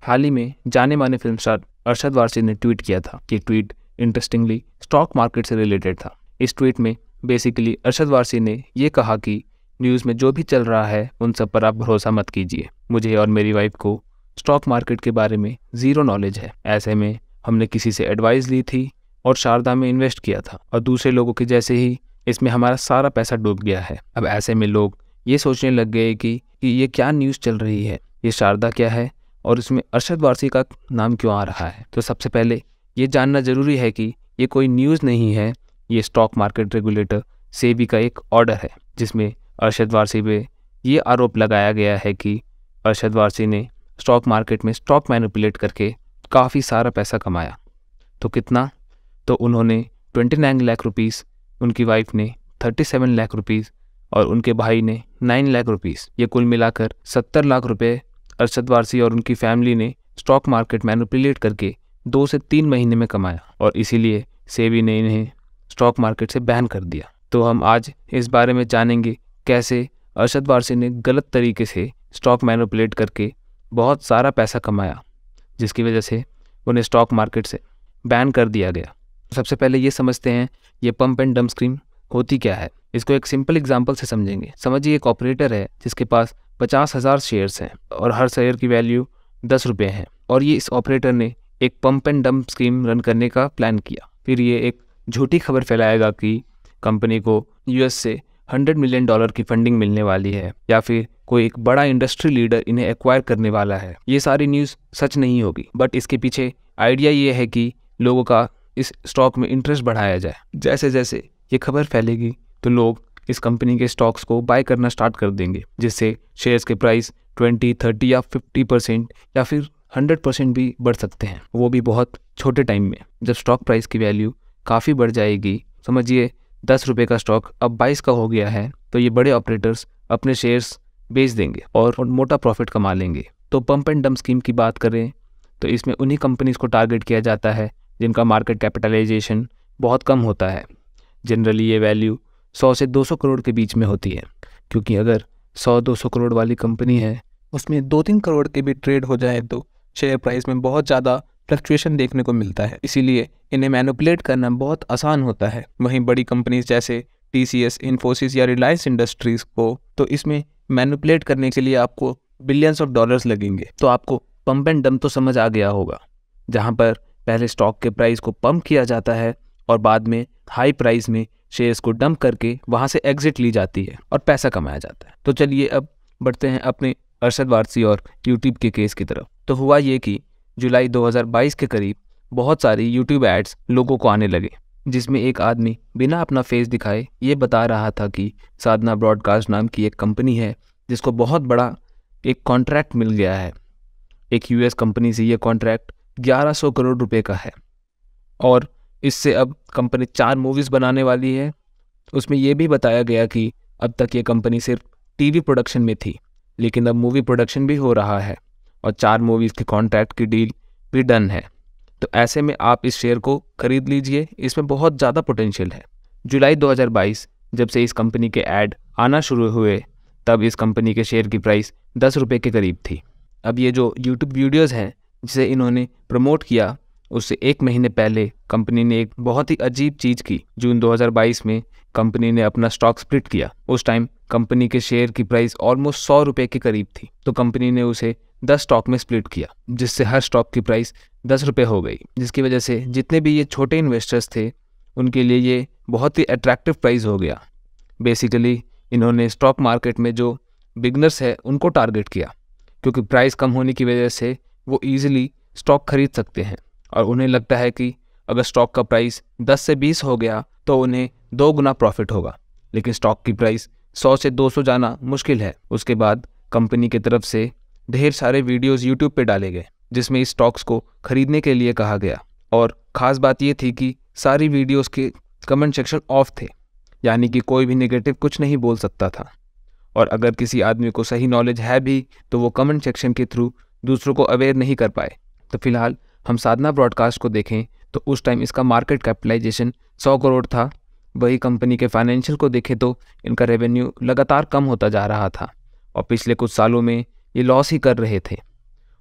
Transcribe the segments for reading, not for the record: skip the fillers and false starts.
हाल ही में जाने माने फिल्म स्टार अरशद वारसी ने ट्वीट किया था। ये ट्वीट इंटरेस्टिंगली स्टॉक मार्केट से रिलेटेड था। इस ट्वीट में बेसिकली अरशद वारसी ने ये कहा कि न्यूज़ में जो भी चल रहा है उन सब पर आप भरोसा मत कीजिए। मुझे और मेरी वाइफ को स्टॉक मार्केट के बारे में ज़ीरो नॉलेज है। ऐसे में हमने किसी से एडवाइस ली थी और शारदा में इन्वेस्ट किया था और दूसरे लोगों के जैसे ही इसमें हमारा सारा पैसा डूब गया है। अब ऐसे में लोग ये सोचने लग गए कि ये क्या न्यूज़ चल रही है, ये शारदा क्या है और इसमें अरशद वारसी का नाम क्यों आ रहा है। तो सबसे पहले ये जानना ज़रूरी है कि ये कोई न्यूज़ नहीं है, ये स्टॉक मार्केट रेगुलेटर सेबी का एक ऑर्डर है जिसमें अरशद वारसी पे ये आरोप लगाया गया है कि अरशद वारसी ने स्टॉक मार्केट में स्टॉक मैनिपुलेट करके काफ़ी सारा पैसा कमाया। तो कितना? तो उन्होंने 29 लाख रुपीस, उनकी वाइफ ने 37 लाख रुपीस और उनके भाई ने 9 लाख रुपीस, ये कुल मिलाकर 70 लाख रुपए अरशद वारसी और उनकी फैमिली ने स्टॉक मार्केट मैनिपुलेट करके 2 से 3 महीने में कमाया और इसीलिए सेबी ने इन्हें स्टॉक मार्केट से बैन कर दिया। तो हम आज इस बारे में जानेंगे कैसे अरशद वारसी ने गलत तरीके से स्टॉक मैनिपुलेट करके बहुत सारा पैसा कमाया, जिसकी वजह से उन्हें स्टॉक मार्केट से बैन कर दिया गया। सबसे पहले ये समझते हैं ये पंप एंड डंप स्कीम होती क्या है। इसको एक सिंपल एग्जांपल से समझेंगे। समझिए एक ऑपरेटर है जिसके पास 50,000 शेयर्स हैं और हर शेयर की वैल्यू 10 रुपये है और ये इस ऑपरेटर ने एक pump and dump scheme run करने का प्लान किया। फिर ये एक झूठी खबर फैलाएगा कि कंपनी को यूएस से $100 मिलियन की फंडिंग मिलने वाली है या फिर कोई एक बड़ा इंडस्ट्री लीडर इन्हें एक्वायर करने वाला है। ये सारी न्यूज़ सच नहीं होगी, बट इसके पीछे आइडिया ये है कि लोगों का इस स्टॉक में इंटरेस्ट बढ़ाया जाए। जैसे जैसे ये खबर फैलेगी तो लोग इस कंपनी के स्टॉक्स को बाय करना स्टार्ट कर देंगे, जिससे शेयर्स के प्राइस 20, 30 या 50% या फिर 100% भी बढ़ सकते हैं, वो भी बहुत छोटे टाइम में। जब स्टॉक प्राइस की वैल्यू काफ़ी बढ़ जाएगी, समझिए 10 रुपये का स्टॉक अब 22 का हो गया है, तो ये बड़े ऑपरेटर्स अपने शेयर्स बेच देंगे और मोटा प्रॉफिट कमा लेंगे। तो पंप एंड डंप स्कीम की बात करें तो इसमें उन्हीं कंपनीज को टारगेट किया जाता है जिनका मार्केट कैपिटलाइजेशन बहुत कम होता है। जनरली ये वैल्यू 100 से 200 करोड़ के बीच में होती है, क्योंकि अगर 100-200 करोड़ वाली कंपनी है उसमें 2-3 करोड़ के भी ट्रेड हो जाए तो शेयर प्राइस में बहुत ज़्यादा फ्लक्चुएशन देखने को मिलता है। इसीलिए इन्हें मैनिपुलेट करना बहुत आसान होता है। वहीं बड़ी कंपनीज जैसे टीसीएस, इन्फोसिस या रिलायंस इंडस्ट्रीज को तो इसमें मैनिपुलेट करने के लिए आपको बिलियंस ऑफ डॉलर्स लगेंगे। तो आपको पंप एंड डंप तो समझ आ गया होगा, जहां पर पहले स्टॉक के प्राइस को पंप किया जाता है और बाद में हाई प्राइस में शेयर्स को डंप करके वहां से एग्जिट ली जाती है और पैसा कमाया जाता है। तो चलिए अब बढ़ते हैं अपने अरशद वारसी और यूट्यूब के केस की तरफ। तो हुआ ये कि जुलाई 2022 के करीब बहुत सारी यूट्यूब एड्स लोगों को आने लगे, जिसमें एक आदमी बिना अपना फेस दिखाए ये बता रहा था कि साधना ब्रॉडकास्ट नाम की एक कंपनी है जिसको बहुत बड़ा एक कॉन्ट्रैक्ट मिल गया है। एक यूएस कंपनी से ये कॉन्ट्रैक्ट 1100 करोड़ रुपए का है और इससे अब कंपनी 4 मूवीज़ बनाने वाली है। उसमें यह भी बताया गया कि अब तक ये कंपनी सिर्फ टीवी प्रोडक्शन में थी, लेकिन अब मूवी प्रोडक्शन भी हो रहा है और 4 मूवीज़ के कॉन्ट्रैक्ट की डील भी डन है। तो ऐसे में आप इस शेयर को खरीद लीजिए, इसमें बहुत ज़्यादा पोटेंशियल है। जुलाई 2022 जब से इस कंपनी के ऐड आना शुरू हुए तब इस कंपनी के शेयर की प्राइस 10 रुपये के करीब थी। अब ये जो यूट्यूब वीडियोज़ हैं जिसे इन्होंने प्रमोट किया, उससे 1 महीने पहले कंपनी ने एक बहुत ही अजीब चीज़ की। जून 2022 में कंपनी ने अपना स्टॉक स्प्लिट किया। उस टाइम कंपनी के शेयर की प्राइस ऑलमोस्ट 100 रुपये के करीब थी, तो कंपनी ने उसे 10 स्टॉक में स्प्लिट किया, जिससे हर स्टॉक की प्राइस 10 रुपये हो गई, जिसकी वजह से जितने भी ये छोटे इन्वेस्टर्स थे उनके लिए ये बहुत ही अट्रैक्टिव प्राइस हो गया। बेसिकली इन्होंने स्टॉक मार्केट में जो बिगनर्स है उनको टारगेट किया, क्योंकि प्राइस कम होने की वजह से वो ईजिली स्टॉक खरीद सकते हैं और उन्हें लगता है कि अगर स्टॉक का प्राइस 10 से 20 हो गया तो उन्हें 2 गुना प्रॉफिट होगा, लेकिन स्टॉक की प्राइस 100 से 200 जाना मुश्किल है। उसके बाद कंपनी की तरफ से ढेर सारे वीडियोस यूट्यूब पे डाले गए जिसमें इस स्टॉक्स को खरीदने के लिए कहा गया और ख़ास बात ये थी कि सारी वीडियोस के कमेंट सेक्शन ऑफ थे, यानी कि कोई भी नेगेटिव कुछ नहीं बोल सकता था। और अगर किसी आदमी को सही नॉलेज है भी तो वो कमेंट सेक्शन के थ्रू दूसरों को अवेयर नहीं कर पाए। तो फिलहाल हम साधना ब्रॉडकास्ट को देखें तो उस टाइम इसका मार्केट कैपिटलाइजेशन 100 करोड़ था। वही कंपनी के फाइनेंशियल को देखें तो इनका रेवेन्यू लगातार कम होता जा रहा था और पिछले कुछ सालों में ये लॉस ही कर रहे थे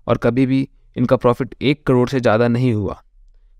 और कभी भी इनका प्रॉफिट 1 करोड़ से ज़्यादा नहीं हुआ।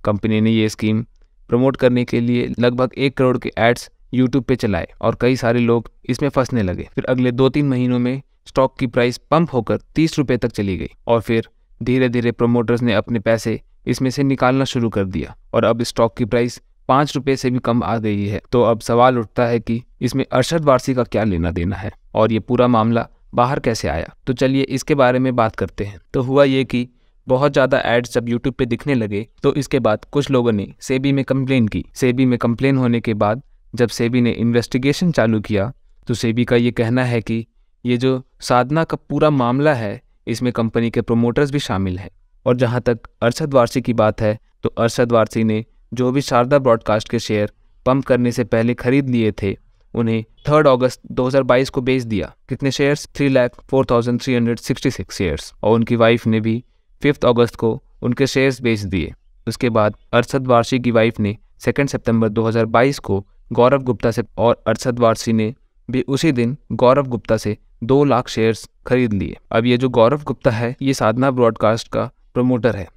कंपनी ने ये स्कीम प्रमोट करने के लिए लगभग 1 करोड़ के एड्स यूट्यूब पे चलाए और कई सारे लोग इसमें फंसने लगे। फिर अगले 2-3 महीनों में स्टॉक की प्राइस पंप होकर 30 रुपये तक चली गई और फिर धीरे धीरे प्रमोटर्स ने अपने पैसे इसमें से निकालना शुरू कर दिया और अब स्टॉक की प्राइस 5 रुपये से भी कम आ गई है। तो अब सवाल उठता है कि इसमें अरशद वारसी का क्या लेना देना है और ये पूरा मामला बाहर कैसे आया। तो चलिए इसके बारे में बात करते हैं। तो हुआ ये कि बहुत ज़्यादा एड्स जब यूट्यूब पे दिखने लगे तो इसके बाद कुछ लोगों ने सेबी में कंप्लेन की। सेबी में कंप्लेन होने के बाद जब सेबी ने इन्वेस्टिगेशन चालू किया तो सेबी का ये कहना है कि ये जो साधना का पूरा मामला है इसमें कंपनी के प्रमोटर्स भी शामिल हैं। और जहाँ तक अरशद वारसी की बात है तो अरशद वारसी ने जो भी शारदा ब्रॉडकास्ट के शेयर पंप करने से पहले खरीद लिए थे उन्हें 3 अगस्त 2022 को बेच दिया। कितने शेयर्स? 3,04,366 शेयर्स। और उनकी वाइफ ने भी 5 अगस्त को उनके शेयर्स बेच दिए। उसके बाद अरशद वारसी की वाइफ ने 2 सितंबर 2022 को गौरव गुप्ता से और अरशद वारसी ने भी उसी दिन गौरव गुप्ता से 2 लाख शेयर्स खरीद लिए। अब ये जो गौरव गुप्ता है ये साधना ब्रॉडकास्ट का प्रमोटर है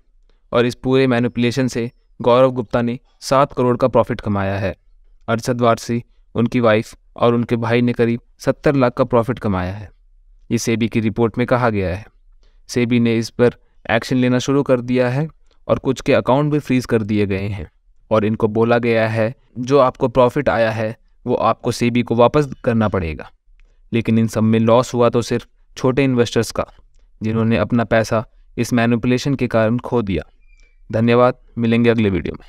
और इस पूरे मैनिपुलेशन से गौरव गुप्ता ने 7 करोड़ का प्रॉफिट कमाया है। अरशद वारसी, उनकी वाइफ और उनके भाई ने करीब 70 लाख का प्रॉफिट कमाया है। ये सेबी की रिपोर्ट में कहा गया है। सेबी ने इस पर एक्शन लेना शुरू कर दिया है और कुछ के अकाउंट भी फ्रीज कर दिए गए हैं और इनको बोला गया है जो आपको प्रॉफिट आया है वो आपको सेबी को वापस करना पड़ेगा। लेकिन इन सब में लॉस हुआ तो सिर्फ छोटे इन्वेस्टर्स का, जिन्होंने अपना पैसा इस मैनिपुलेशन के कारण खो दिया। धन्यवाद, मिलेंगे अगले वीडियो में।